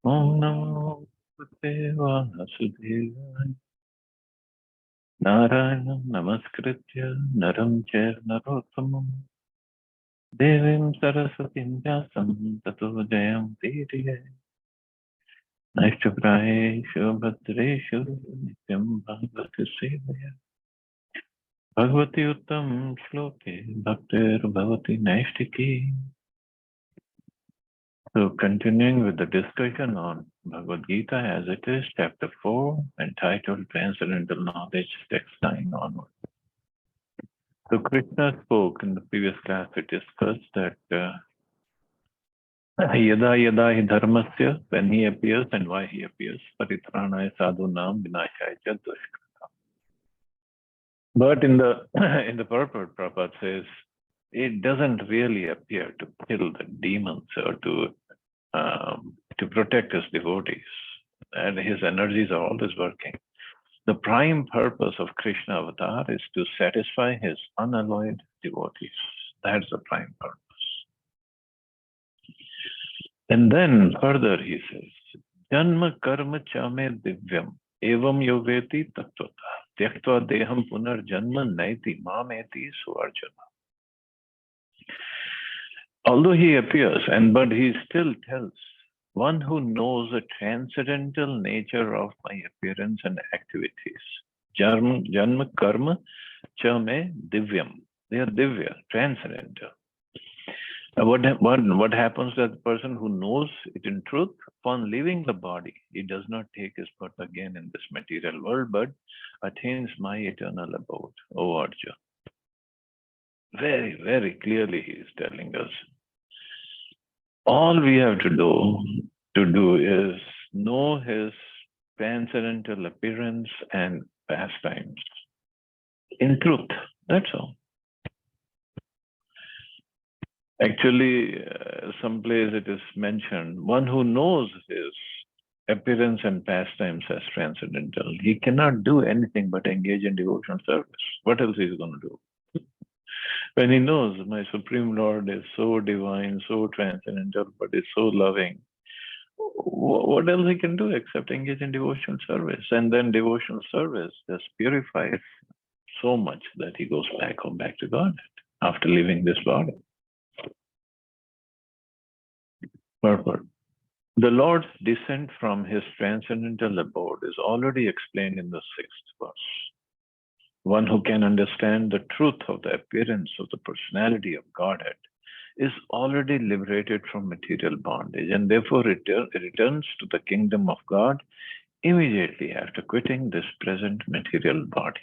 Om Namo Bhagavate Vasudevaya. Narayana Namaskritya Naram Chair Narottamam Devim Saraswatim Vyasam Tato Jayam Tirye Naishchapraeshu Bhadreshu Nityam Bhagavati Sevaya Bhagavati Uttam Shloke Bhaktir Bhavati Naishtiki. So continuing with the discussion on Bhagavad Gita as it is, chapter 4, entitled Transcendental Knowledge, text 9 onward. So Krishna spoke in the previous class, we discussed that Yada Yada Hi Dharmasya, when he appears and why he appears, Paritranaya Sadhunam Vinashaya Cha Dushkrita. But in the in the purport, Prabhupada says, it doesn't really appear to kill the demons or to protect his devotees. And his energies are always working. The prime purpose of Krishna avatar is to satisfy his unalloyed devotees. That's the prime purpose. And then further he says, Janma karma chame divyam evam yoveti tattvata tyaktva deham punar janma naiti mameti suarjana. Although he appears, but he still tells, one who knows the transcendental nature of my appearance and activities. Janma karma chame divyam. They are divya, transcendental. What happens to the person who knows it in truth? Upon leaving the body, he does not take his birth again in this material world, but attains my eternal abode, O Arjuna. Very, very clearly he is telling us. All we have to do is know his transcendental appearance and pastimes. In truth, that's all. Actually, someplace it is mentioned, one who knows his appearance and pastimes as transcendental, he cannot do anything but engage in devotional service. What else is he going to do? When he knows my Supreme Lord is so divine, so transcendental, but is so loving, what else he can do except engage in devotional service? And then devotional service just purifies so much that he goes back home, back to God after leaving this body. Purport. The Lord's descent from his transcendental abode is already explained in the 6th verse. One who can understand the truth of the appearance of the personality of Godhead is already liberated from material bondage and therefore returns to the kingdom of God immediately after quitting this present material body.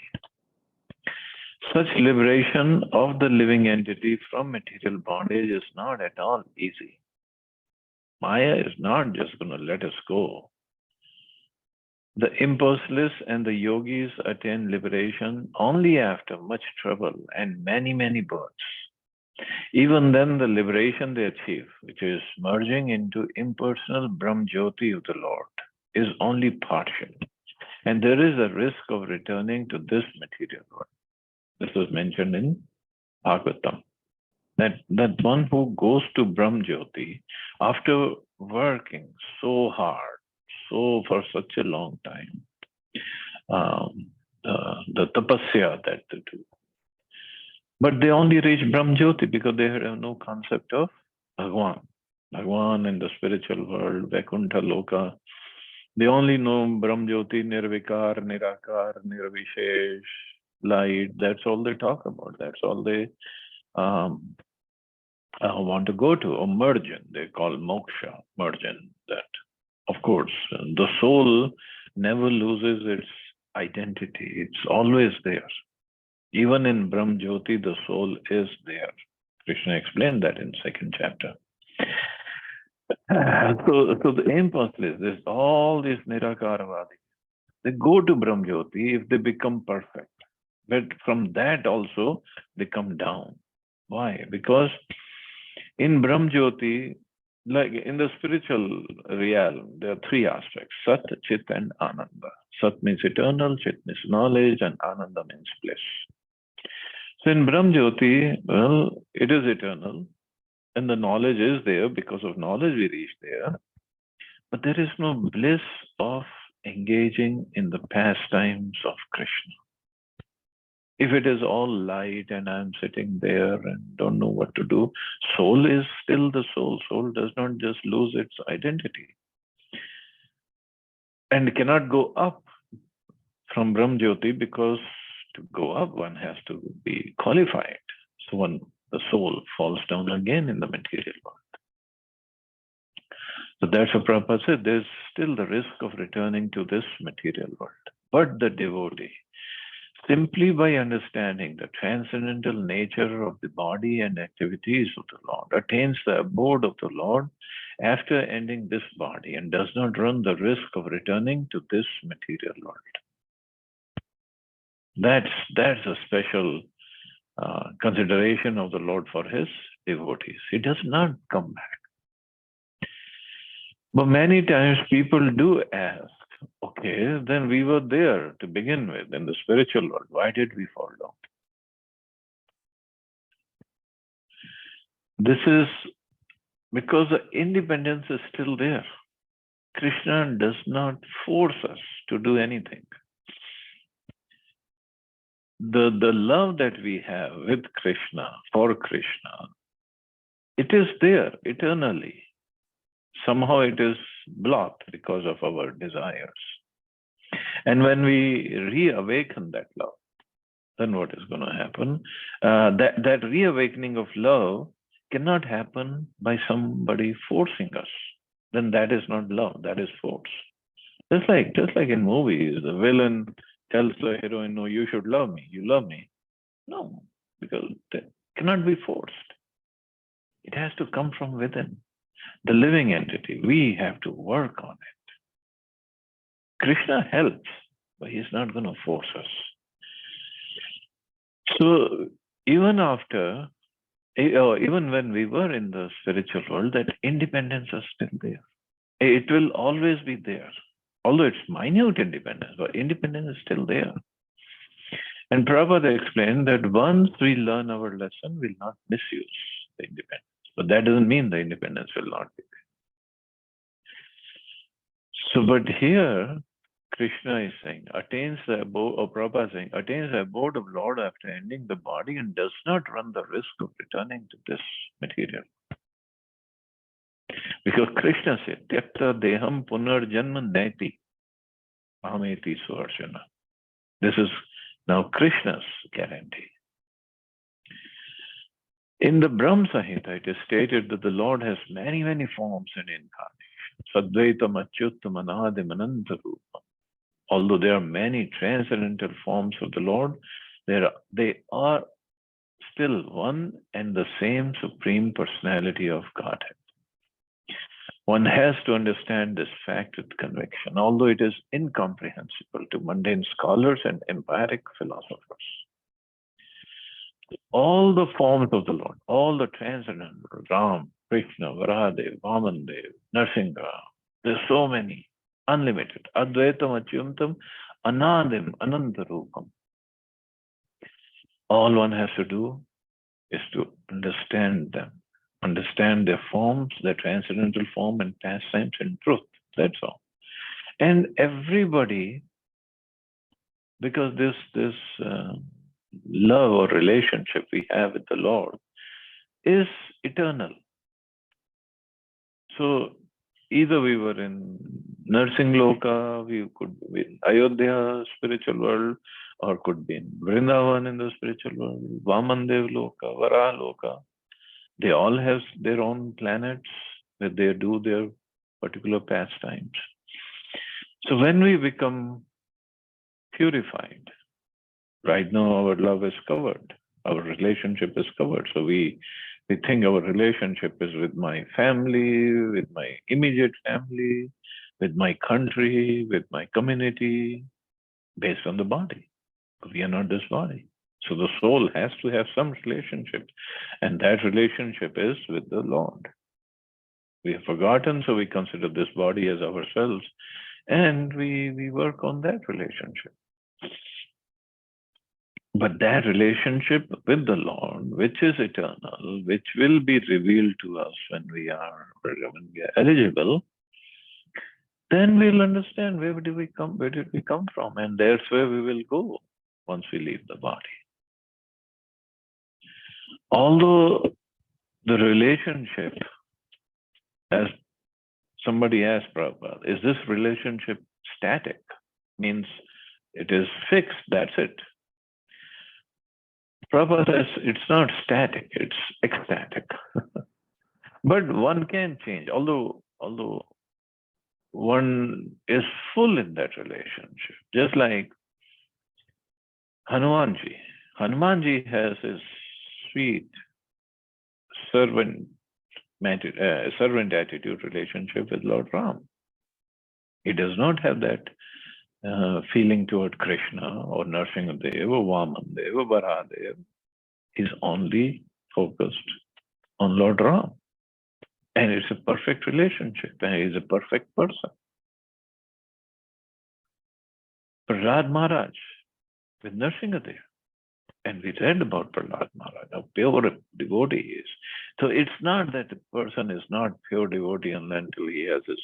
Such liberation of the living entity from material bondage is not at all easy. Maya is not just going to let us go. The impulseless and the yogis attain liberation only after much trouble and many, many births. Even then, the liberation they achieve, which is merging into impersonal Brahm Jyoti of the Lord, is only partial. And there is a risk of returning to this material world. This was mentioned in Bhagavatam. That one who goes to Brahm Jyoti after working so hard, so for such a long time, the tapasya that they do. But they only reach Brahm Jyoti because they have no concept of Bhagwan. Bhagwan in the spiritual world, Vaikuntha Loka. They only know Brahm Jyoti, Nirvikar, Nirakar, Nirvishesh, light. That's all they talk about. That's all they want to go to, or mergen. They call moksha, mergen. That, of course, the soul never loses its identity. It's always there. Even in Brahm Jyoti, the soul is there. Krishna explained that in 2nd chapter. So the impulses, there's all these Nirakaravadi. They go to Brahm Jyoti if they become perfect. But from that also, they come down. Why? Because in Brahm Jyoti, like in the spiritual realm, there are 3 aspects, Sat, Chit, and Ananda. Sat means eternal, Chit means knowledge, and Ananda means bliss. So in Brahm Jyoti, well, it is eternal, and the knowledge is there. Because of knowledge, we reach there. But there is no bliss of engaging in the pastimes of Krishna. If it is all light and I'm sitting there and don't know what to do, soul is still the soul. Soul does not just lose its identity and cannot go up from Brahm Jyoti, because to go up one has to be qualified. So the soul falls down again in the material world. So that's what Prabhupada said. There's still the risk of returning to this material world. But the devotee, simply by understanding the transcendental nature of the body and activities of the Lord, attains the abode of the Lord after ending this body and does not run the risk of returning to this material world. That's a special consideration of the Lord for his devotees. He does not come back. But many times people do ask, okay, then we were there to begin with in the spiritual world. Why did we fall down? This is because the independence is still there. Krishna does not force us to do anything. The love that we have with Krishna, for Krishna, it is there eternally. Somehow it is blocked because of our desires. And when we reawaken that love, then what is going to happen? That reawakening of love cannot happen by somebody forcing us. Then that is not love, that is force. Just like in movies, the villain tells the heroine, no, you should love me. You love me. No, because that cannot be forced. It has to come from within. The living entity, we have to work on it. Krishna helps, but he's not going to force us. So even after, even when we were in the spiritual world, that independence is still there. It will always be there. Although it's minute independence, but independence is still there. And Prabhupada explained that once we learn our lesson, we'll not misuse the independence. But that doesn't mean the independence will not be there. So, but here, Krishna is saying, attains the abode, or Prabhupada is saying, attains the abode of Lord after ending the body and does not run the risk of returning to this material. Because Krishna said, Tyakta deham punarjanma naiti ameti suarjuna. This is now Krishna's guarantee. In the Brahma Samhita, it is stated that the Lord has many, many forms and incarnations. Sadvaitam achyuttam anadim anantarupam. Although there are many transcendental forms of the Lord, they are still one and the same Supreme Personality of Godhead. One has to understand this fact with conviction, although it is incomprehensible to mundane scholars and empiric philosophers. All the forms of the Lord, all the transcendental, Ram, Krishna, Varahadev, Vamandev, Narsinga, there's so many, unlimited. Advaitam Achyuntam, Anadim, Anantarupam. All one has to do is to understand them, understand their forms, their transcendental form and pastimes and truth. That's all. And everybody, because this love or relationship we have with the Lord is eternal. So either we were in Narsingloka, we could be in Ayodhya spiritual world, or could be in Vrindavan in the spiritual world, Vamandev Loka, Varaha Loka. They all have their own planets where they do their particular pastimes. So when we become purified, right now our love is covered, our relationship is covered. So we think our relationship is with my family, with my immediate family, with my country, with my community, based on the body. We are not this body. So the soul has to have some relationship, and that relationship is with the Lord. We have forgotten, so we consider this body as ourselves, and we work on that relationship. But that relationship with the Lord, which is eternal, which will be revealed to us when we are eligible, then we'll understand where did we come from, and that's where we will go once we leave the body. Although the relationship, as somebody asked Prabhupada, is this relationship static? Means it is fixed, that's it. Prabhupada says it's not static, it's ecstatic. But one can change, although one is full in that relationship. Just like Hanumanji. Hanumanji has his sweet servant attitude relationship with Lord Ram. He does not have that feeling toward Krishna or Nrsimhadev or Vamandev or Varahadev. He's only focused on Lord Ram. And it's a perfect relationship, and he's a perfect person. Prahlad Maharaj with Nrsimhadev. And we read about Prahlad Maharaj, how pure devotee he is. So it's not that the person is not pure devotee until he has his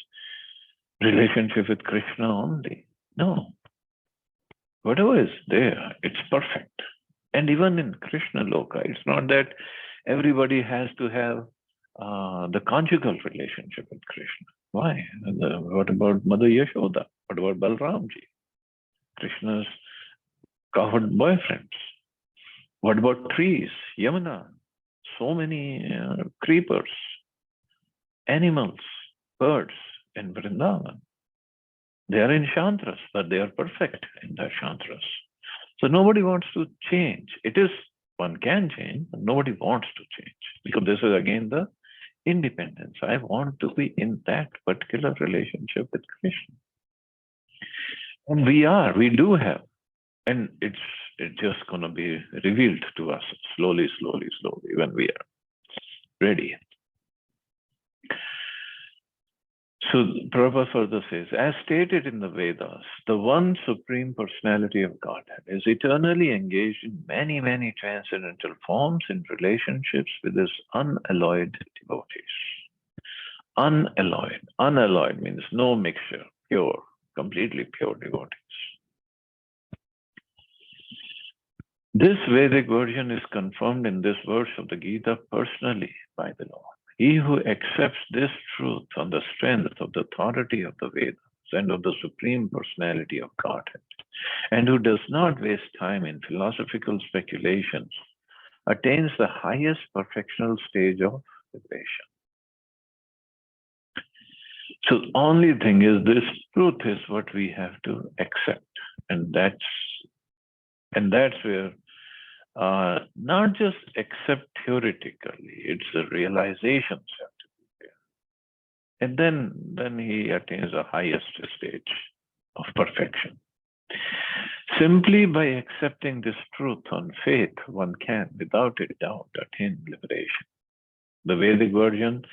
relationship with Krishna only. No. Whatever is there, it's perfect. And even in Krishna Loka, it's not that everybody has to have the conjugal relationship with Krishna. Why? What about Mother Yashoda? What about Balramji? Krishna's covered boyfriends. What about trees? Yamuna. So many creepers, animals, birds in Vrindavan. They are in Shantras, but they are perfect in their Shantras. So nobody wants to change. It is, one can change, but nobody wants to change. Because this is again the independence. I want to be in that particular relationship with Krishna. And we do have. And it's just going to be revealed to us slowly when we are ready. So Prabhupada further says, as stated in the Vedas, the one supreme personality of Godhead is eternally engaged in many, many transcendental forms in relationships with his unalloyed devotees. Unalloyed. Unalloyed means no mixture, pure, completely pure devotees. This Vedic version is confirmed in this verse of the Gita personally by the Lord. He who accepts this truth on the strength of the authority of the Vedas and of the Supreme Personality of Godhead, and who does not waste time in philosophical speculations, attains the highest perfectional stage of liberation. So the only thing is, this truth is what we have to accept. And that's where not just accept theoretically, it's the realizations have to be there. And then he attains the highest stage of perfection. Simply by accepting this truth on faith, one can, without a doubt, attain liberation. The Vedic version,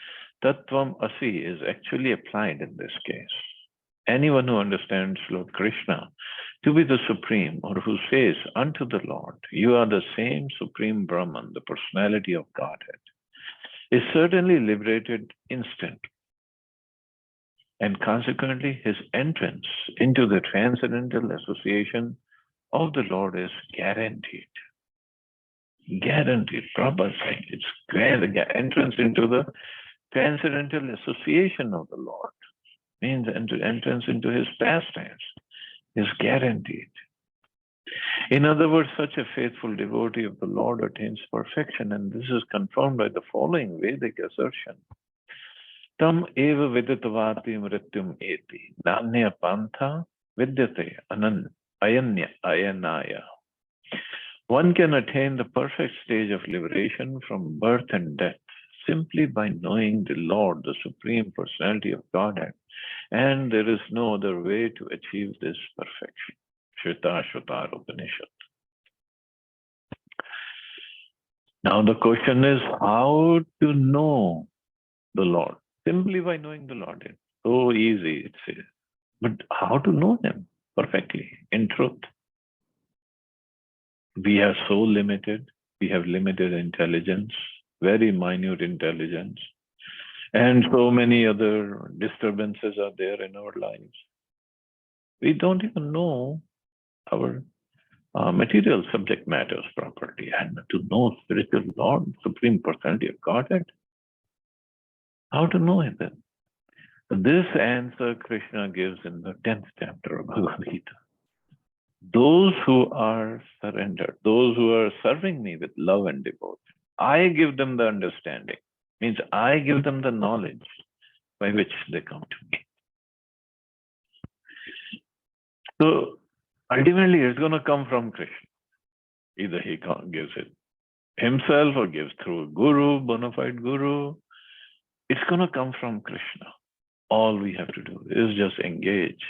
Tattvam Asi, is actually applied in this case. Anyone who understands Lord Krishna to be the Supreme, or who says unto the Lord, you are the same Supreme Brahman, the personality of Godhead, is certainly liberated instantly. And consequently, his entrance into the transcendental association of the Lord is guaranteed. Guaranteed, Prabhupada saying, it's entrance into the transcendental association of the Lord. Means entrance into his pastimes is guaranteed. In other words, such a faithful devotee of the Lord attains perfection, and this is confirmed by the following Vedic assertion. Tam eva vidatavati mrityum eti, nanya pantha vidyate ayanaya. One can attain the perfect stage of liberation from birth and death simply by knowing the Lord, the Supreme Personality of Godhead. And there is no other way to achieve this perfection. Shveta Upanishad. Now the question is how to know the Lord. Simply by knowing the Lord. It's so easy, it says. But how to know him perfectly, in truth? We are so limited. We have limited intelligence, very minute intelligence. And so many other disturbances are there in our lives. We don't even know our material subject matters properly. And to know spiritual Lord, Supreme Personality of Godhead, how to know Him then? This answer Krishna gives in the 10th chapter of Bhagavad Gita. Those who are surrendered, those who are serving me with love and devotion, I give them the understanding. Means I give them the knowledge by which they come to me. So ultimately, it's going to come from Krishna. Either he gives it himself or gives through a guru, bona fide guru. It's going to come from Krishna. All we have to do is just engage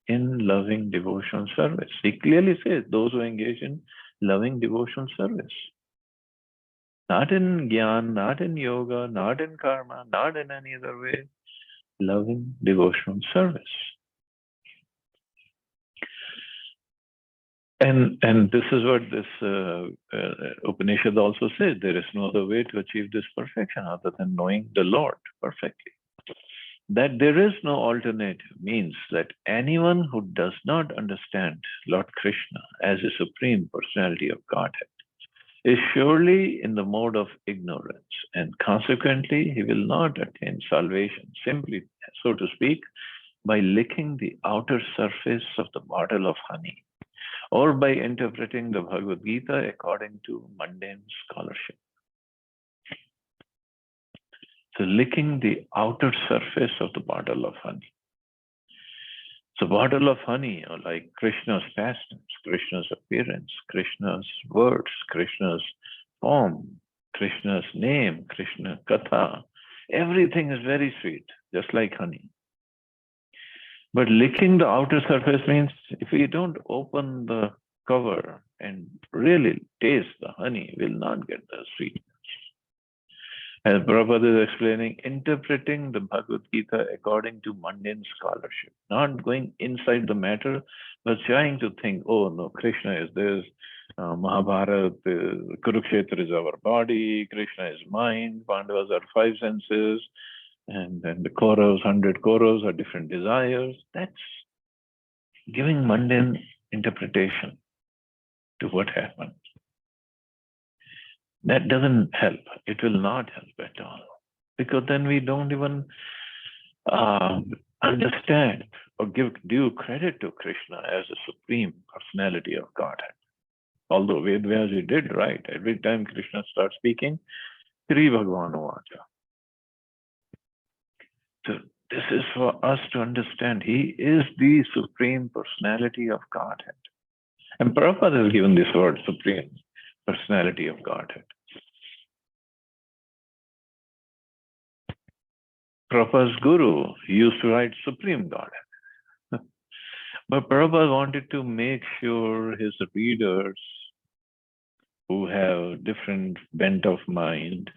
in loving devotional service. He clearly says those who engage in loving devotional service. Not in Gyan, not in yoga, not in karma, not in any other way. Loving devotional service. And this is what this Upanishad also says. There is no other way to achieve this perfection other than knowing the Lord perfectly. That there is no alternative means that anyone who does not understand Lord Krishna as a Supreme Personality of Godhead is surely in the mode of ignorance, and consequently he will not attain salvation, simply, so to speak, by licking the outer surface of the bottle of honey, or by interpreting the Bhagavad Gita according to mundane scholarship. So licking the outer surface of the bottle of honey. So bottle of honey are like Krishna's pastimes, Krishna's appearance, Krishna's words, Krishna's form, Krishna's name, Krishna Katha. Everything is very sweet, just like honey. But licking the outer surface means if we don't open the cover and really taste the honey, we'll not get the sweetness. As Prabhupada is explaining, interpreting the Bhagavad Gita according to mundane scholarship, not going inside the matter, but trying to think, oh no, Krishna is this, Mahabharata, Kurukshetra is our body, Krishna is mind, Pandavas are 5 senses, and then the Kauravas, 100 Kauravas are different desires. That's giving mundane interpretation to what happened. That doesn't help. It will not help at all. Because then we don't even understand or give due credit to Krishna as a Supreme Personality of Godhead. Although Vedvyas did right. Every time Krishna starts speaking, Sri Bhagavan Vacha. So this is for us to understand. He is the Supreme Personality of Godhead. And Prabhupada has given this word, Supreme Personality of Godhead. Prabhupada's guru used to write Supreme Godhead. But Prabhupada wanted to make sure his readers who have different bent of mind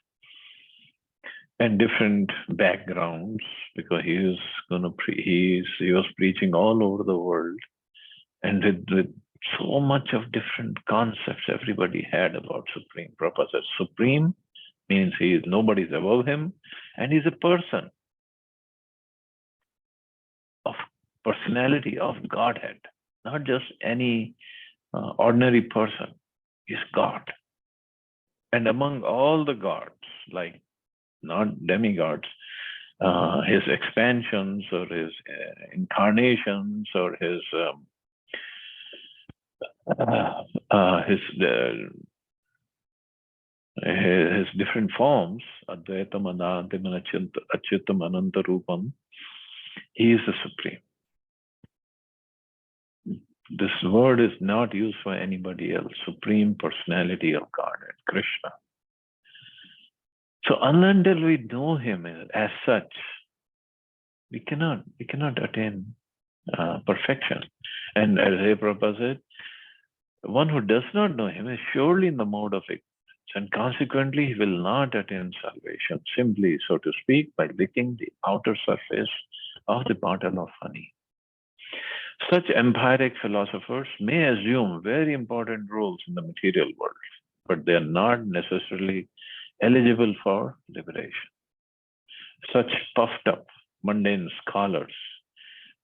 and different backgrounds, because he was preaching all over the world, and with so much of different concepts everybody had about Supreme. Prabhupada said Supreme means nobody's above him, and he's a person of personality of Godhead, not just any ordinary person. He's God. And among all the gods, like not demigods, his expansions or his incarnations or his different forms, Advaitam, Anantam, Achyutam, Ananta Rupam, he is the Supreme. This word is not used for anybody else. Supreme Personality of Godhead, Krishna. So until we know him as such, we cannot attain perfection. And as Prabhupada said, one who does not know him is surely in the mode of ignorance, and consequently he will not attain salvation, simply, so to speak, by licking the outer surface of the bottle of honey. Such empiric philosophers may assume very important roles in the material world, but they are not necessarily eligible for liberation. such puffed up, mundane scholars.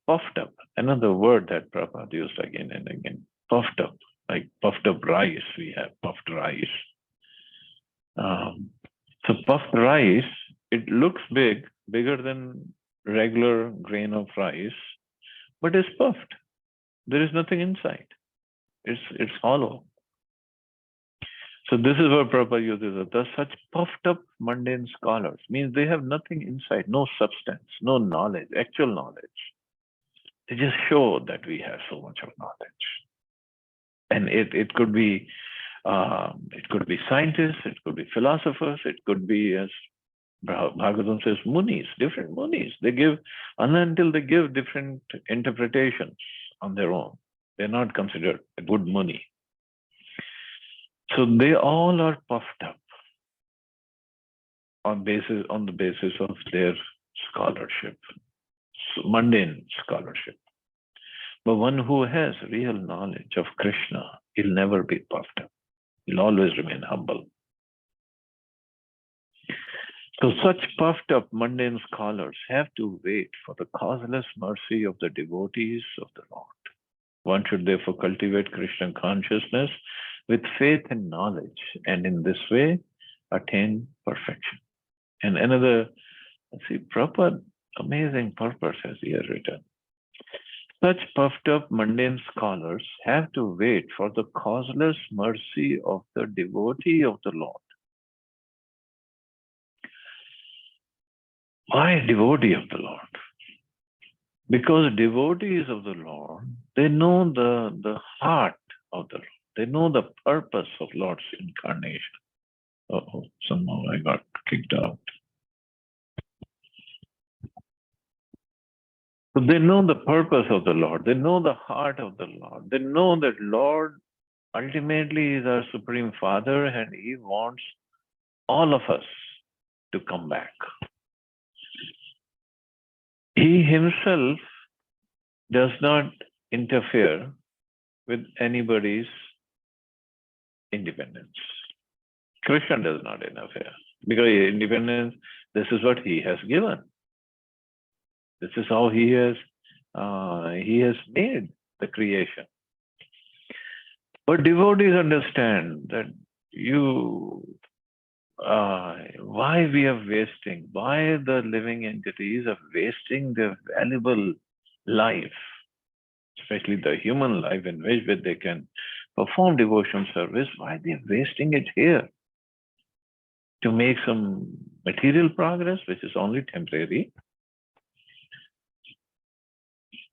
Puffed up, another word that Prabhupada used again and again. Puffed up, like puffed up rice, we have puffed rice. So puffed rice, it looks big, bigger than regular grain of rice, but it's puffed. There is nothing inside. It's hollow. So this is what Prabhupada uses. Thus, such puffed up mundane scholars means they have nothing inside, no substance, no knowledge, actual knowledge. They just show that we have so much of knowledge, and it could be scientists, it could be philosophers, it could be, as Bhagavatam says, munis, different munis. They give, until they give different interpretations on their own, they're not considered a good muni. So they all are puffed up on the basis of their scholarship, so mundane scholarship. But one who has real knowledge of Krishna, he'll never be puffed up. He'll always remain humble. So such puffed up mundane scholars have to wait for the causeless mercy of the devotees of the Lord. One should therefore cultivate Krishna consciousness with faith and knowledge, and in this way attain perfection. And another, proper amazing purpose has here written. Such puffed up mundane scholars have to wait for the causeless mercy of the devotee of the Lord. Why devotee of the Lord? Because devotees of the Lord, they know the heart of the Lord. They know the purpose of Lord's incarnation. Somehow I got kicked out. So they know the purpose of the Lord. They know the heart of the Lord. They know that Lord ultimately is our Supreme Father, and He wants all of us to come back. He Himself does not interfere with anybody's independence. Krishna does not interfere, because independence, this is what He has given. This is how He has made the creation. But devotees understand that why we are wasting, why the living entities are wasting their valuable life, especially the human life in which they can perform devotion service, why they're wasting it here to make some material progress, which is only temporary.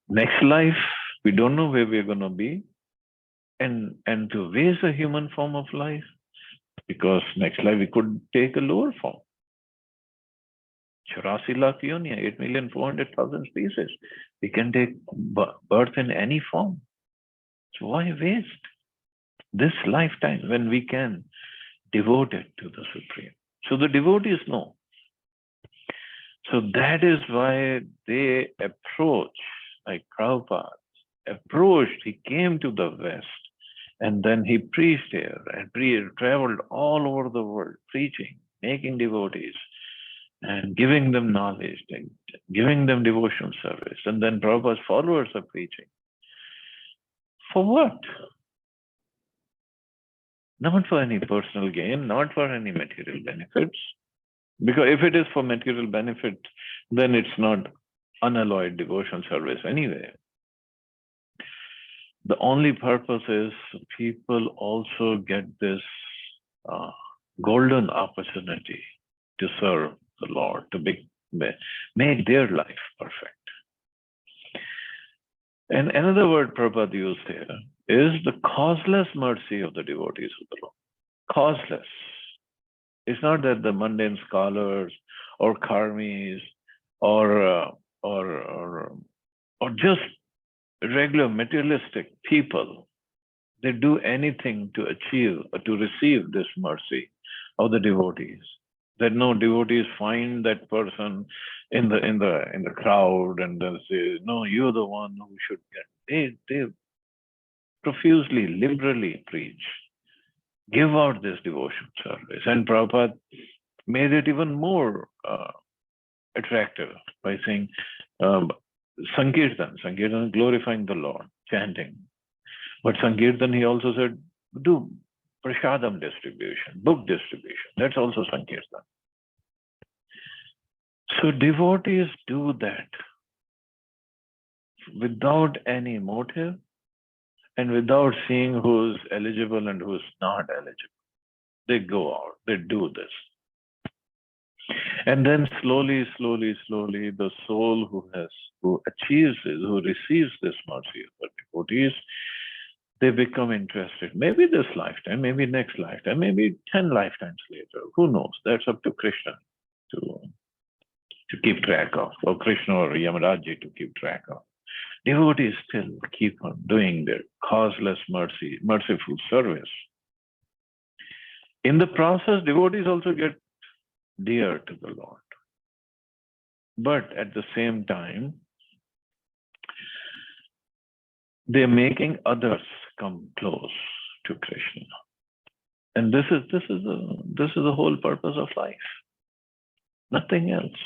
Next life, we don't know where we're going to be, and to waste a human form of life, because next life we could take a lower form. 84 lakh yoniya, 8,400,000 species. We can take birth in any form. So why waste this lifetime when we can devote it to the Supreme? So the devotees know. So that is why they approach, like Prabhupada approached, he came to the West, and then he preached here and traveled all over the world, preaching, making devotees, and giving them knowledge, and giving them devotional service. And then Prabhupada's followers are preaching. For what? Not for any personal gain, not for any material benefits. Because if it is for material benefit, then it's not unalloyed devotional service anyway. The only purpose is people also get this golden opportunity to serve the Lord, to make their life perfect. And another word Prabhupada used here is the causeless mercy of the devotees of the Lord. Causeless. It's not that the mundane scholars or karmis or just regular materialistic people, they do anything to achieve or to receive this mercy of the devotees. That no devotees find that person in the crowd and they say, no, you're the one who should get. They profusely, liberally preach, give out this devotion service. And Prabhupada made it even more attractive by saying Sankirtan, glorifying the Lord, chanting. But Sankirtan, he also said, do prashadam distribution, book distribution. That's also Sankirtan. So devotees do that without any motive and without seeing who's eligible and who's not eligible. They go out, they do this. And then slowly, the soul who achieves this, who receives this mercy of the devotees, they become interested. Maybe this lifetime, maybe next lifetime, maybe 10 lifetimes later. Who knows? That's up to Krishna to keep track of, or Krishna or Yamaraji to keep track of. Devotees still keep on doing their causeless merciful service. In the process, devotees also get dear to the Lord. But at the same time, they're making others come close to Krishna. And this is the whole purpose of life. Nothing else.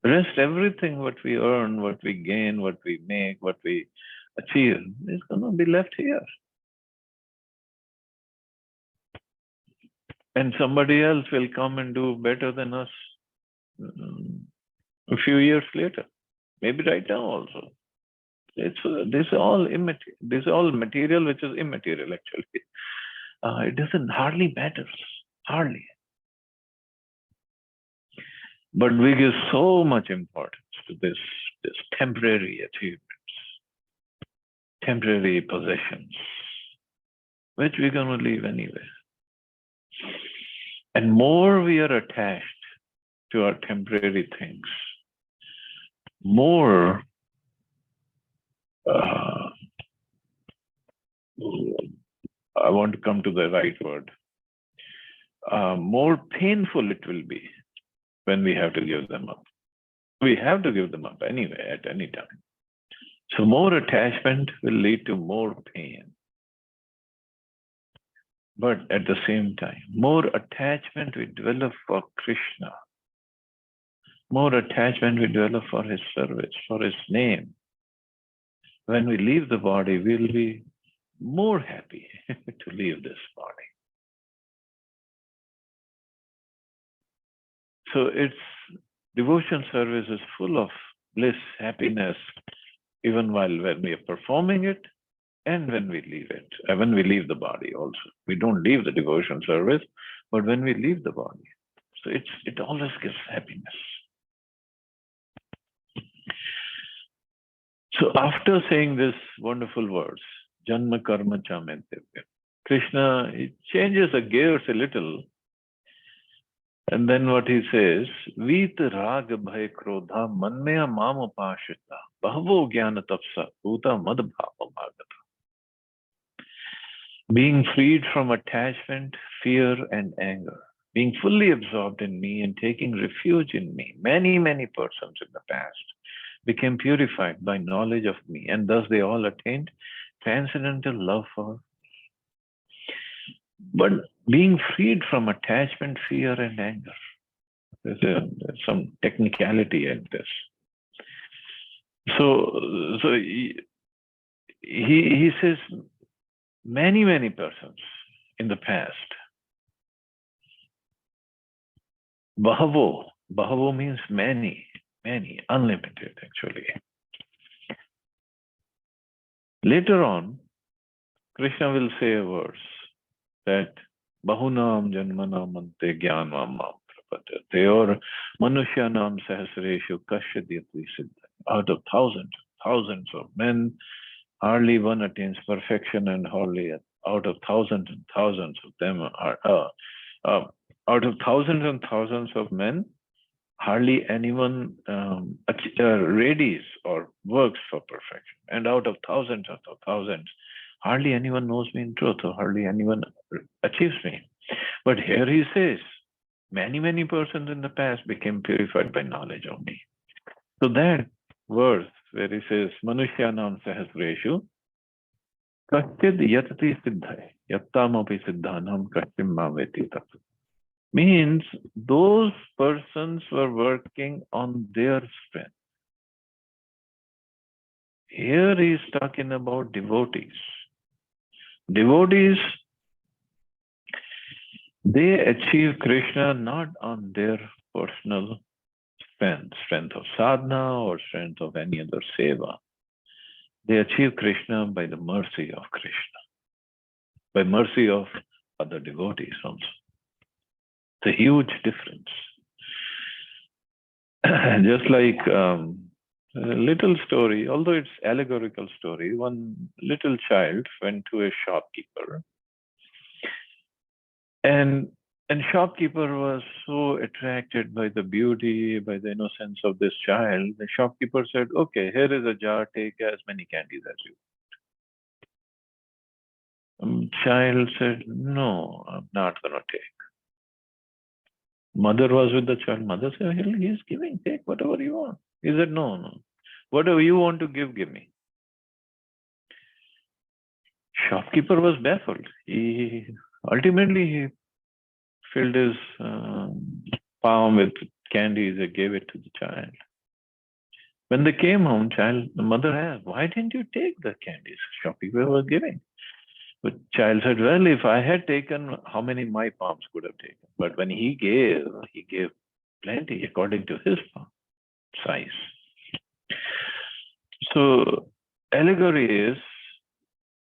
Rest, everything what we earn, what we gain, what we make, what we achieve is going to be left here. And somebody else will come and do better than us a few years later. Maybe right now also. This is all immaterial. This is all material, which is immaterial actually. It doesn't hardly matters. Hardly. But we give so much importance to this temporary achievements, temporary possessions, which we're going to leave anyway. And more we are attached to our temporary things, more I want to come to the right word, more painful it will be when we have to give them up. We have to give them up anyway, at any time. So more attachment will lead to more pain. But at the same time, more attachment we develop for Krishna. More attachment we develop for his service, for his name. When we leave the body, we'll be more happy to leave this body. So devotion service is full of bliss, happiness, even when we are performing it and when we leave it, when we leave the body also. We don't leave the devotion service, but when we leave the body. So it always gives happiness. So after saying these wonderful words, Janma Karma Cha Mentevya, Krishna, he changes the gears a little. And then what he says, Vit Raga Bhai Krodha Manmaya Mam Upashita Bahavo Jnana Tapsa Bhuta Mad Bhava Magata. Being freed from attachment, fear, and anger, being fully absorbed in me and taking refuge in me, many persons in the past became purified by knowledge of me, and thus they all attained transcendental love for me. But being freed from attachment, fear, and anger, there's some technicality in this. So he says, many persons in the past. Bahavo means many, unlimited actually. Later on, Krishna will say a verse that Bahunam Janmanam Ante Jnanvam Mam Prapajate, or Manushyanam Sahasreshu Kashyadhyati Siddha. Out of thousands of men, hardly one attains perfection, and hardly out of thousands and thousands of them are out of thousands of men, hardly anyone readies or works for perfection. And out of thousands, hardly anyone knows me in truth, or hardly anyone achieves me. But here he says, many persons in the past became purified by knowledge of me. So that verse where he says, Manushyanam Sahasreshu, Kaschid Yatati Siddhai, Yattamapi Siddhanam Kashtim Maveti Tatu. Means those persons were working on their strength. Here he is talking about devotees. Devotees, they achieve Krishna not on their personal strength of sadhana or strength of any other seva. They achieve Krishna by the mercy of Krishna, by mercy of other devotees also. It's a huge difference. Just like a little story, although it's allegorical story, one little child went to a shopkeeper, and shopkeeper was so attracted by the beauty, by the innocence of this child. The shopkeeper said, "Okay, here is a jar. Take as many candies as you." Child said, "No, I'm not gonna take." Mother was with the child. Mother said, "He's giving. Take whatever you want." He said, "No, no. Whatever you want to give me." Shopkeeper was baffled. He ultimately filled his palm with candies and gave it to the child. When they came home, the mother asked, "Why didn't you take the candies shopkeeper was giving?" But child said, "Well, if I had taken, how many my palms could have taken?" But when he gave plenty according to his palm size. So allegory is,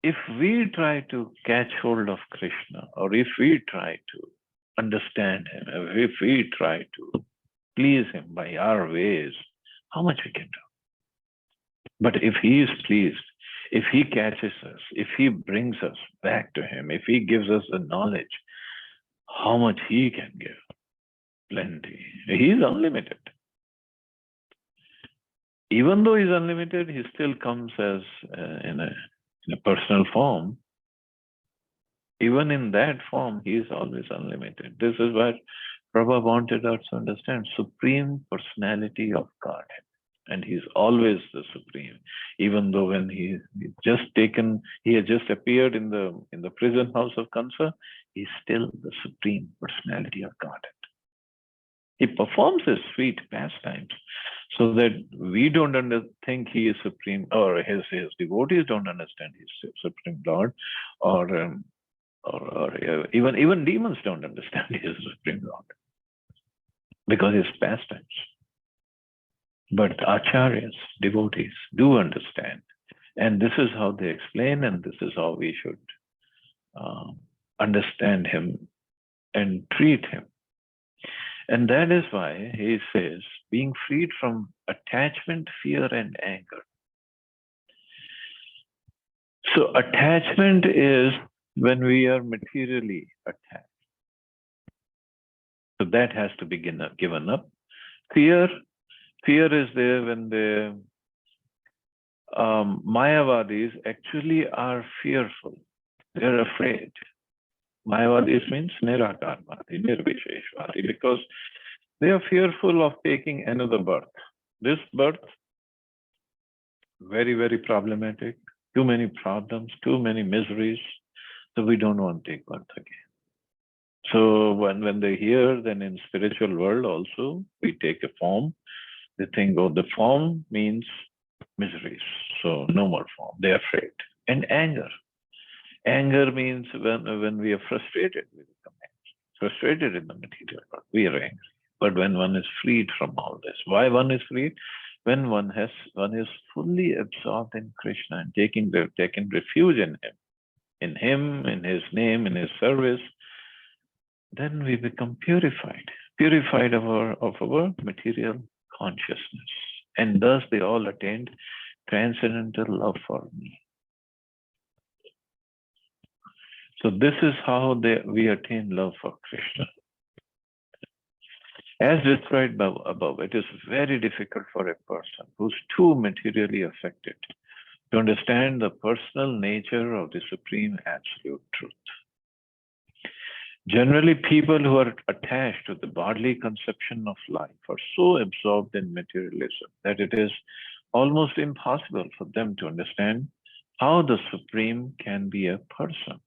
if we try to catch hold of Krishna, or if we try to understand him, if we try to please him by our ways, how much we can do. But if he is pleased, if he catches us, if he brings us back to him, if he gives us the knowledge, how much he can give? Plenty. He is unlimited. Even though he's unlimited, he still comes as in a personal form. Even in that form, he is always unlimited. This is what Prabhupada wanted us to understand: Supreme Personality of Godhead. And he's always the supreme. Even though when he had just appeared in the prison house of Kansa, he's still the Supreme Personality of Godhead. He performs his sweet pastimes so that we don't think he is supreme, or his devotees don't understand he's Supreme Lord, or even demons don't understand he is Supreme Lord because his pastimes. But acharyas, devotees, do understand. And this is how they explain, and this is how we should understand him and treat him. And that is why he says, being freed from attachment, fear, and anger. So attachment is when we are materially attached. So that has to be given up. Fear is there when the Mayavadis actually are fearful. They're afraid. Mayavadis means Nirakarvadi, Nirvisheshvadi, because they are fearful of taking another birth. This birth, very, very problematic, too many problems, too many miseries, so we don't want to take birth again. So when they hear, then in spiritual world also, we take a form, they think, oh, the form means miseries, so no more form. They're afraid. And anger. Anger means when we are frustrated, we become angry. Frustrated in the material world, we are angry. But when one is freed from all this, why one is freed? When one is fully absorbed in Krishna and taken refuge in him, in his name, in his service, then we become purified of our material consciousness. And thus they all attained transcendental love for me. So this is how we attain love for Krishna. As described above, it is very difficult for a person who's too materially affected to understand the personal nature of the Supreme Absolute Truth. Generally, people who are attached to the bodily conception of life are so absorbed in materialism that it is almost impossible for them to understand how the Supreme can be a person.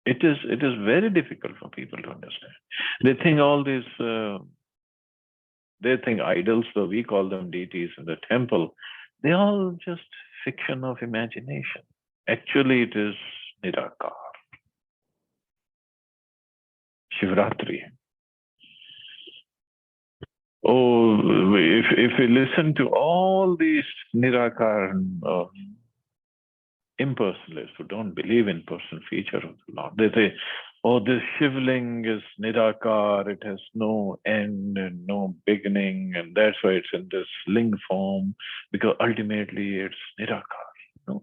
It is very difficult for people to understand. They think all these, they think idols, though we call them deities in the temple, they all just fiction of imagination. Actually, it is Nirakar. Shivratri. Oh, if we listen to all these Nirakar impersonalists who don't believe in personal feature of the Lord, they say, oh, this Shivling is Nirakar, it has no end and no beginning, and that's why it's in this ling form, because ultimately it's Nirakar. No.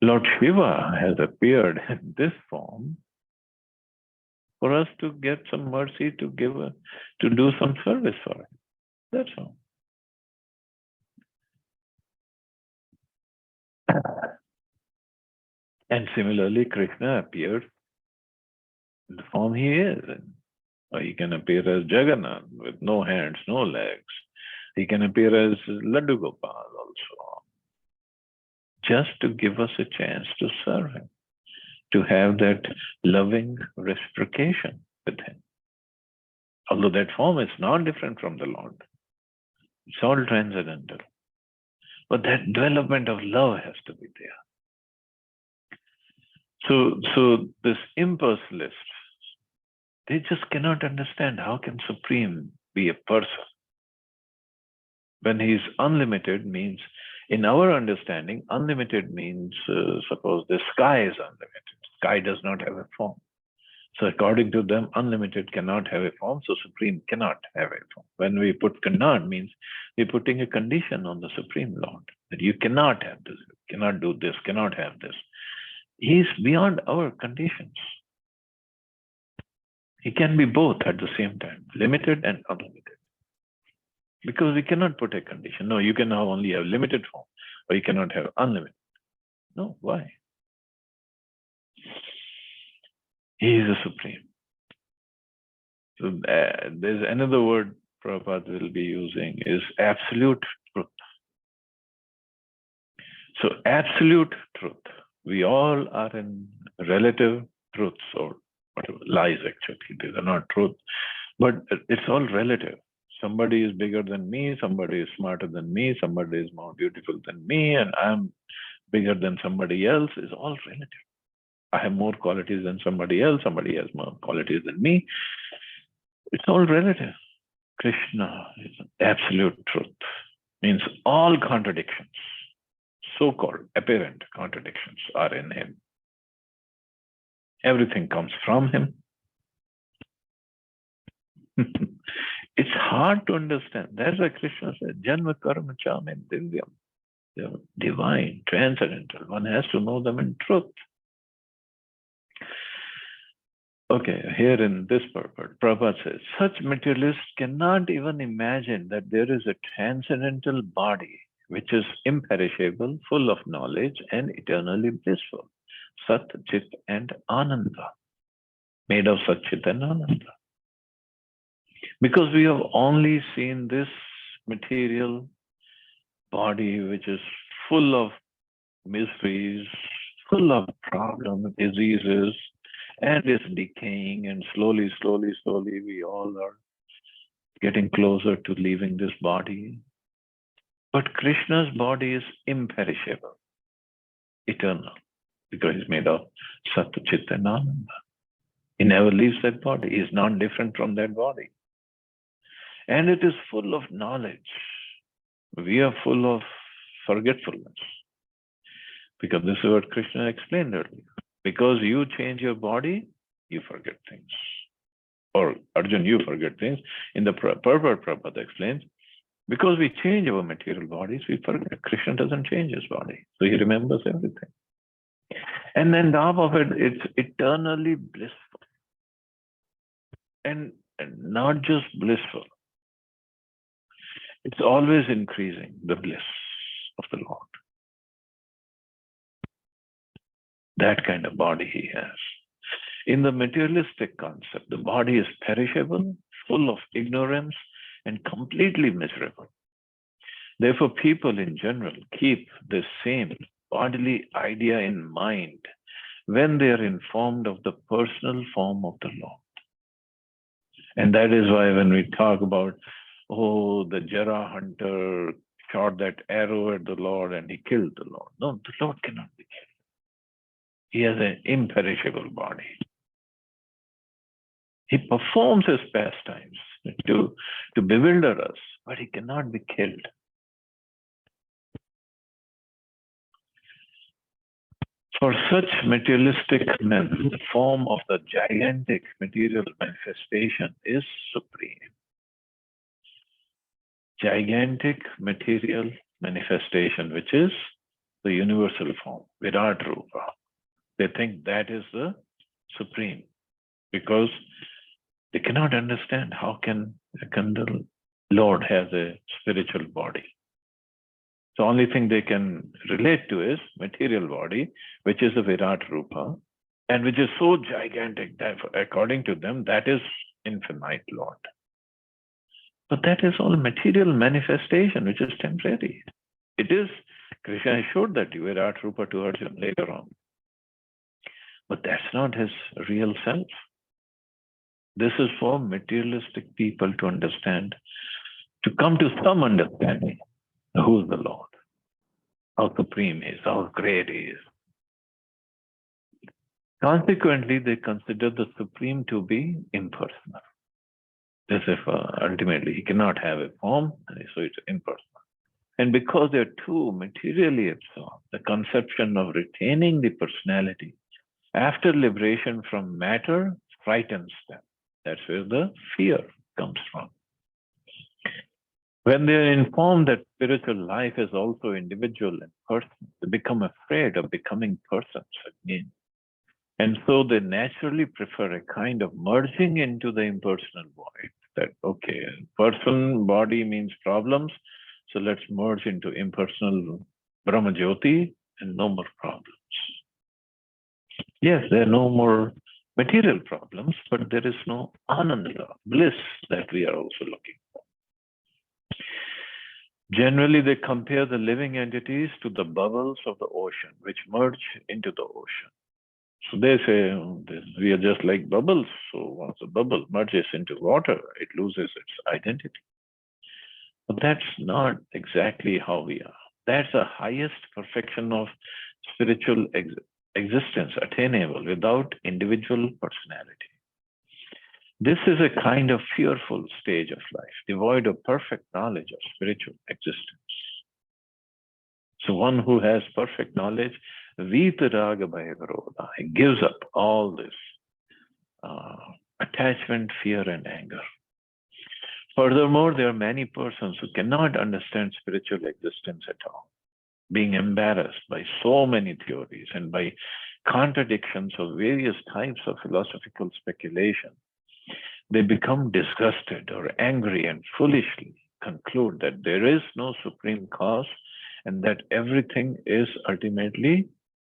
Lord Shiva has appeared in this form for us to get some mercy, to do some service for him. That's all. And similarly, Krishna appeared in the form he is. Or he can appear as Jagannath with no hands, no legs. He can appear as Laddu Gopal also. Just to give us a chance to serve him, to have that loving reciprocation with him. Although that form is not different from the Lord. It's all transcendental. But that development of love has to be there. So this impersonalist, they just cannot understand how can Supreme be a person. When he's unlimited means, in our understanding, unlimited means, suppose the sky is unlimited. Sky does not have a form. So according to them, unlimited cannot have a form, so Supreme cannot have a form. When we put cannot means we're putting a condition on the Supreme Lord, that you cannot have this, cannot do this, cannot have this. He's beyond our conditions. He can be both at the same time, limited and unlimited. Because we cannot put a condition. No, you can now only have limited form, or you cannot have unlimited. No, why? He is the Supreme. So there's another word Prabhupada will be using is absolute truth. So absolute truth. We all are in relative truths or whatever, lies actually. These are not truth, but it's all relative. Somebody is bigger than me, somebody is smarter than me, somebody is more beautiful than me, and I'm bigger than somebody else. Is all relative. I have more qualities than somebody else has more qualities than me. It's all relative. Krishna is absolute truth. Means all contradictions, so-called apparent contradictions, are in him. Everything comes from him. It's hard to understand. That's why Krishna said, Janma Karma Chame Divyam. They're divine, transcendental. One has to know them in truth. Okay, here in this purport, Prabhupada says, such materialists cannot even imagine that there is a transcendental body which is imperishable, full of knowledge, and eternally blissful. Sat, Chit, and Ananda. Made of Sat, Chit, and Ananda. Because we have only seen this material body which is full of miseries, full of problems, diseases, and is decaying, and slowly we all are getting closer to leaving this body. But Krishna's body is imperishable, eternal, because he's made of Sat, Chit, and Ananda. He never leaves that body. He is not different from that body. And it is full of knowledge. We are full of forgetfulness. Because this is what Krishna explained earlier. Because you change your body, you forget things. Or Arjun, you forget things. In the purport, Prabhupada explains, because we change our material bodies, we forget. Krishna doesn't change his body. So he remembers everything. And then top of it, it's eternally blissful. And not just blissful. It's always increasing, the bliss of the Lord. That kind of body he has. In the materialistic concept, the body is perishable, full of ignorance, and completely miserable. Therefore, people in general keep the same bodily idea in mind when they are informed of the personal form of the Lord. And that is why when we talk about, oh, the Jera hunter shot that arrow at the Lord and he killed the Lord. No, the Lord cannot be killed. He has an imperishable body. He performs his pastimes to bewilder us, but he cannot be killed. For such materialistic men, the form of the gigantic material manifestation is supreme. Gigantic material manifestation, which is the universal form, Virat Rupa. They think that is the supreme because they cannot understand how can the Lord has a spiritual body. The only thing they can relate to is material body, which is the Virat Rupa, and which is so gigantic that according to them, that is infinite Lord. But that is all material manifestation, which is temporary. It is, Krishna showed that Virat Rupa to Arjuna later on. But that's not his real self. This is for materialistic people to understand, to come to some understanding who is the Lord, how supreme he is, how great he is. Consequently, they consider the supreme to be impersonal. As if ultimately he cannot have a form, so it's impersonal. And because they're too materially absorbed, the conception of retaining the personality after liberation from matter frightens them. That's where the fear comes from. When they're informed that spiritual life is also individual and personal, they become afraid of becoming persons again. And so they naturally prefer a kind of merging into the impersonal void. That, okay, person, body means problems, so let's merge into impersonal Brahma Jyoti and no more problems. Yes, there are no more material problems, but there is no ananda, bliss that we are also looking for. Generally, they compare the living entities to the bubbles of the ocean, which merge into the ocean. So they say, we are just like bubbles. So once a bubble merges into water, it loses its identity. But that's not exactly how we are. That's the highest perfection of spiritual existence attainable without individual personality. This is a kind of fearful stage of life, devoid of perfect knowledge of spiritual existence. So one who has perfect knowledge, Vitaraga Bhayavarodha, he gives up all this attachment, fear, and anger. Furthermore, there are many persons who cannot understand spiritual existence at all, being embarrassed by so many theories and by contradictions of various types of philosophical speculation. They become disgusted or angry and foolishly conclude that there is no supreme cause and that everything is ultimately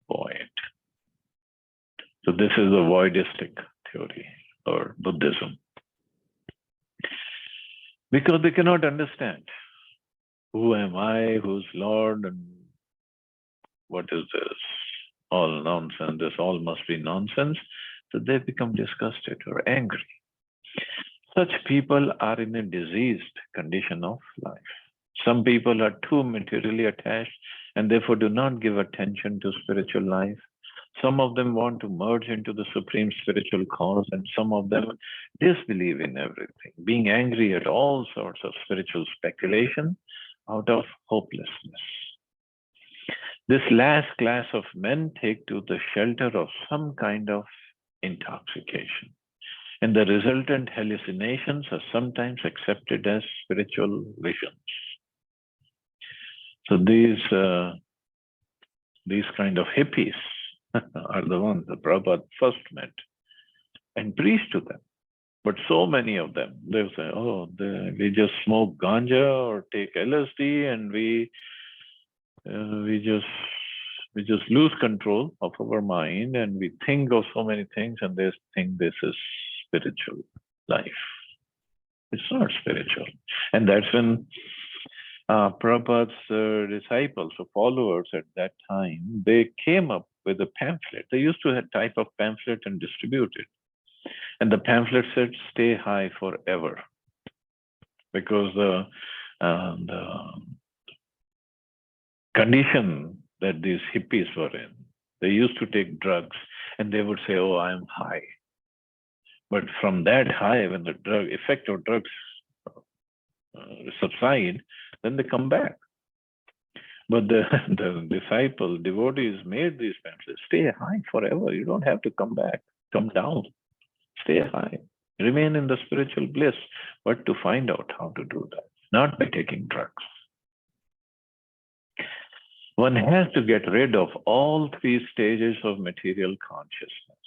void. So this is the voidistic theory or Buddhism. Because they cannot understand who am I, who's Lord, and what is this? All nonsense, this all must be nonsense. So they become disgusted or angry. Such people are in a diseased condition of life. Some people are too materially attached and therefore do not give attention to spiritual life. Some of them want to merge into the supreme spiritual cause, and some of them disbelieve in everything, being angry at all sorts of spiritual speculation out of hopelessness. This last class of men take to the shelter of some kind of intoxication, and the resultant hallucinations are sometimes accepted as spiritual visions. So these kind of hippies are the ones that Prabhupada first met and preached to them. But so many of them, they'll say, oh, we just smoke ganja or take LSD and we just lose control of our mind and we think of so many things and they think this is spiritual life. It's not spiritual. And that's when Prabhupada's disciples or followers at that time, they came up with a pamphlet. They used to have type of pamphlet and distribute it. And the pamphlet said, "Stay high forever." Because the condition that these hippies were in, they used to take drugs and they would say, "Oh, I'm high." But from that high, when the drug effect of drugs subside, then they come back. But the disciple, devotees made these pamphlets. Stay high forever. You don't have to come back, come down. Stay high. Remain in the spiritual bliss. But to find out how to do that, not by taking drugs. One has to get rid of all three stages of material consciousness.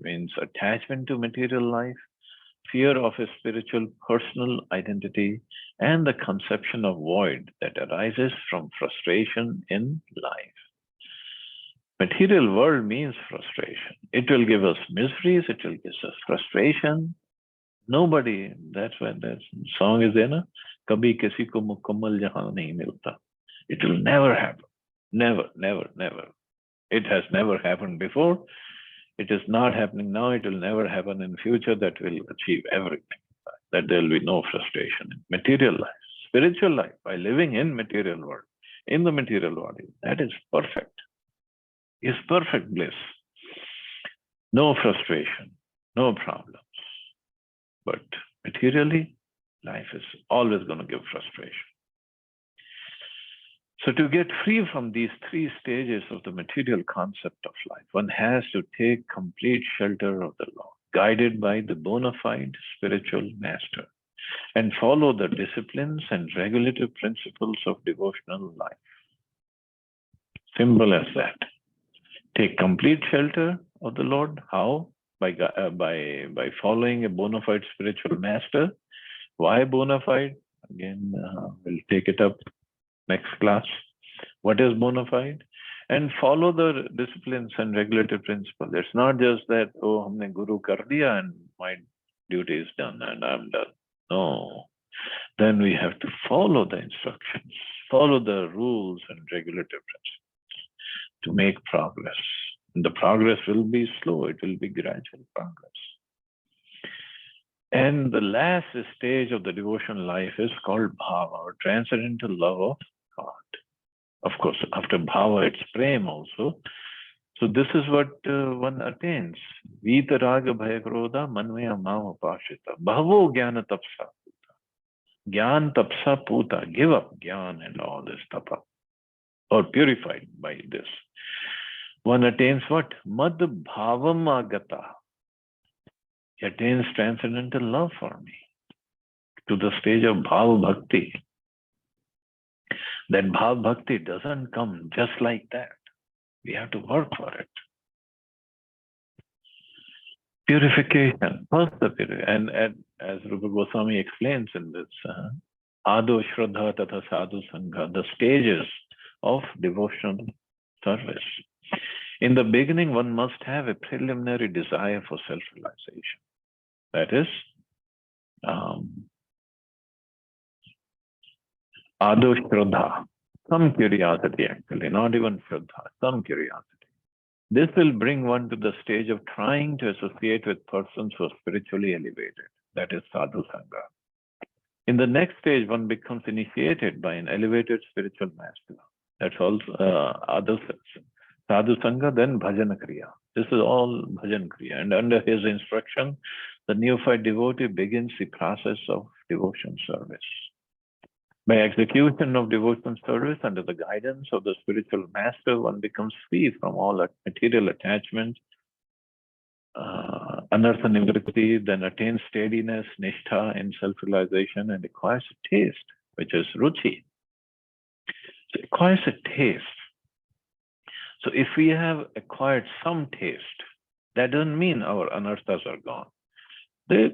Means attachment to material life, fear of a spiritual personal identity, and the conception of void that arises from frustration in life. Material world means frustration. It will give us miseries, it will give us frustration. Nobody, that's why that song is there, na? Kabhi kisi ko mukammal jahan nahi milta. It will never happen. Never, never, never. It has never happened before. It is not happening now. It will never happen in future. That will achieve everything. That there will be no frustration in material life. Spiritual life, by living in material world, in the material body, that is perfect. Is perfect bliss. No frustration, no problems. But materially, life is always going to give frustration. So to get free from these three stages of the material concept of life, one has to take complete shelter of the Lord, guided by the bona fide spiritual master, and follow the disciplines and regulative principles of devotional life. Simple as that. Take complete shelter of the Lord. How? By following a bona fide spiritual master. Why bona fide? Again, we'll take it up next class. What is bona fide? And follow the disciplines and regulative principles. It's not just that, oh, humne guru kar diya and my duty is done and I'm done. No. Then we have to follow the instructions, follow the rules and regulative principles to make progress. And the progress will be slow. It will be gradual progress. And the last stage of the devotional life is called bhava, or transcendental love of God. Of course, after bhava, it's prem also. So this is what one attains. Vita raga bhaya krodha manvaya mama pashita. Bhavo jnana tapsa puta. Jnana tapsa puta. Give up jnana and all this tapa. Or purified by this. One attains what? Mad bhavam agata. He attains transcendental love for me. To the stage of bhava bhakti. That bhava bhakti doesn't come just like that. We have to work for it. Purification, first the purification. And as Rupa Goswami explains in this, Ado Shraddha Tatha Sadhu Sangha, the stages of devotional service. In the beginning, one must have a preliminary desire for self-realization. That is, Ado Shraddha, some curiosity actually, not even Shraddha, some curiosity. This will bring one to the stage of trying to associate with persons who are spiritually elevated. That is Sadhu Sangha. In the next stage, one becomes initiated by an elevated spiritual master. That's also other Sadhu Sangha, then Bhajana Kriya. This is all Bhajan Kriya. And under his instruction, the neophyte devotee begins the process of devotion service. By execution of devotion service under the guidance of the spiritual master, one becomes free from all material attachment, anartha nivritti, then attains steadiness, nishtha in self-realization, and acquires a taste, which is ruchi. So acquires a taste. So if we have acquired some taste, that doesn't mean our anarthas are gone. They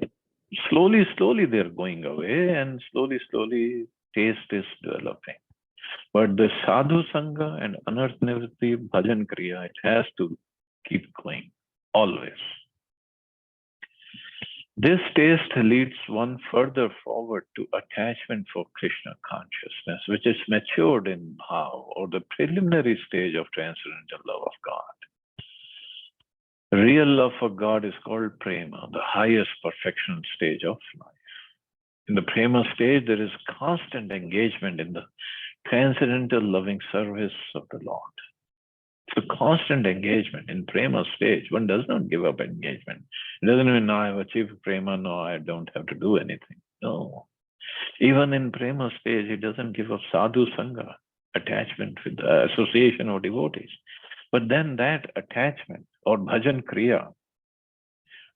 slowly, they're going away, and slowly, taste is developing. But the sadhu sangha and anartha nivritti bhajan kriya, it has to keep going, always. This taste leads one further forward to attachment for Krishna consciousness, which is matured in bhav, or the preliminary stage of transcendental love of God. Real love for God is called prema, the highest perfection stage of life. In the prema stage, there is constant engagement in the transcendental loving service of the Lord. So constant engagement in prema stage. One does not give up engagement. It doesn't mean, now I've achieved prema, no, I don't have to do anything. No. Even in prema stage, he doesn't give up sadhu sangha, attachment with the association of devotees. But then that attachment or bhajan kriya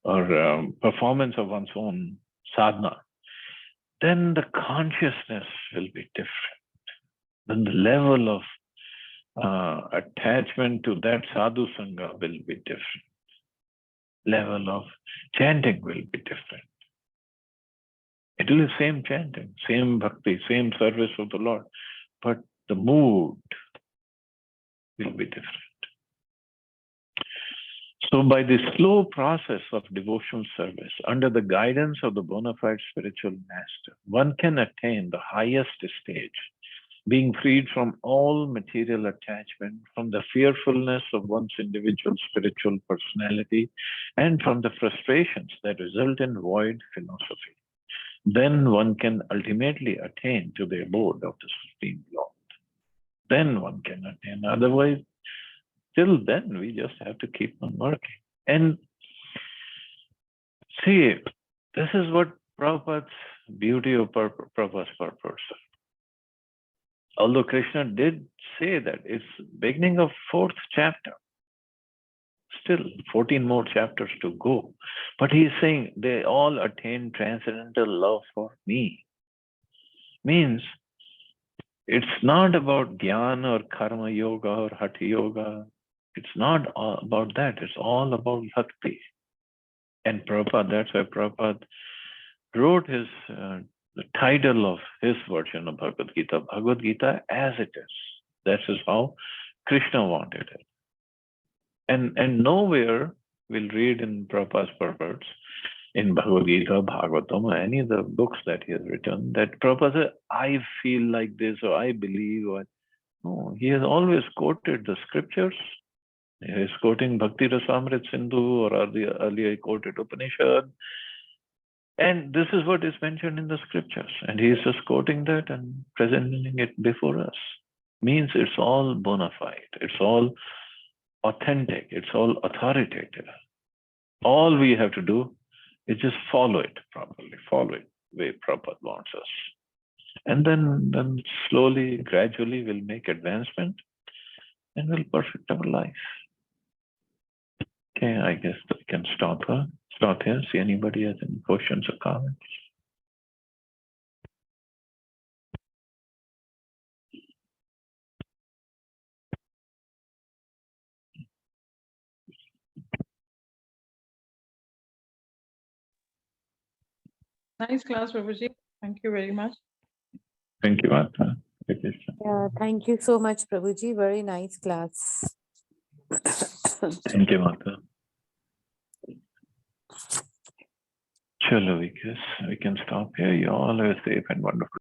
or performance of one's own sadhana, then the consciousness will be different. Then the level of attachment to that sadhu sangha will be different. Level of chanting will be different. It will be same chanting, same bhakti, same service of the Lord, but the mood will be different. So by the slow process of devotional service, under the guidance of the bona fide spiritual master, one can attain the highest stage, being freed from all material attachment, from the fearfulness of one's individual spiritual personality, and from the frustrations that result in void philosophy. Then one can ultimately attain to the abode of the Supreme Lord. Then one can attain. Otherwise, till then, we just have to keep on working. And see, this is what Prabhupada's beauty of Prabhupada's purpose. Although Krishna did say that it's beginning of 4th chapter, still 14 more chapters to go. But he's saying they all attain transcendental love for me. Means it's not about jnana or karma yoga or hatha yoga. It's not all about that. It's all about bhakti. And Prabhupada, that's why Prabhupada wrote his the title of his version of Bhagavad Gita as it is. That is how Krishna wanted it. And nowhere we'll read in Prabhupada's purports, in Bhagavad Gita, Bhagavatam, or any of the books that he has written, that Prabhupada said, I feel like this, or I believe, or no, he has always quoted the scriptures. He is quoting Bhakti Rasamrit Sindhu, or earlier he quoted Upanishad. And this is what is mentioned in the scriptures. And he is just quoting that and presenting it before us. Means it's all bona fide. It's all authentic. It's all authoritative. All we have to do is just follow it properly. Follow it the way Prabhupada wants us. And then slowly, gradually, we'll make advancement and we'll perfect our life. Okay, I guess we can stop here. See anybody has any questions or comments? Nice class, Prabhuji. Thank you very much. Thank you, Martha. Yeah, thank you so much, Prabhuji. Very nice class. Thank you, Martha. Chalo, we can stop here. You all are safe and wonderful.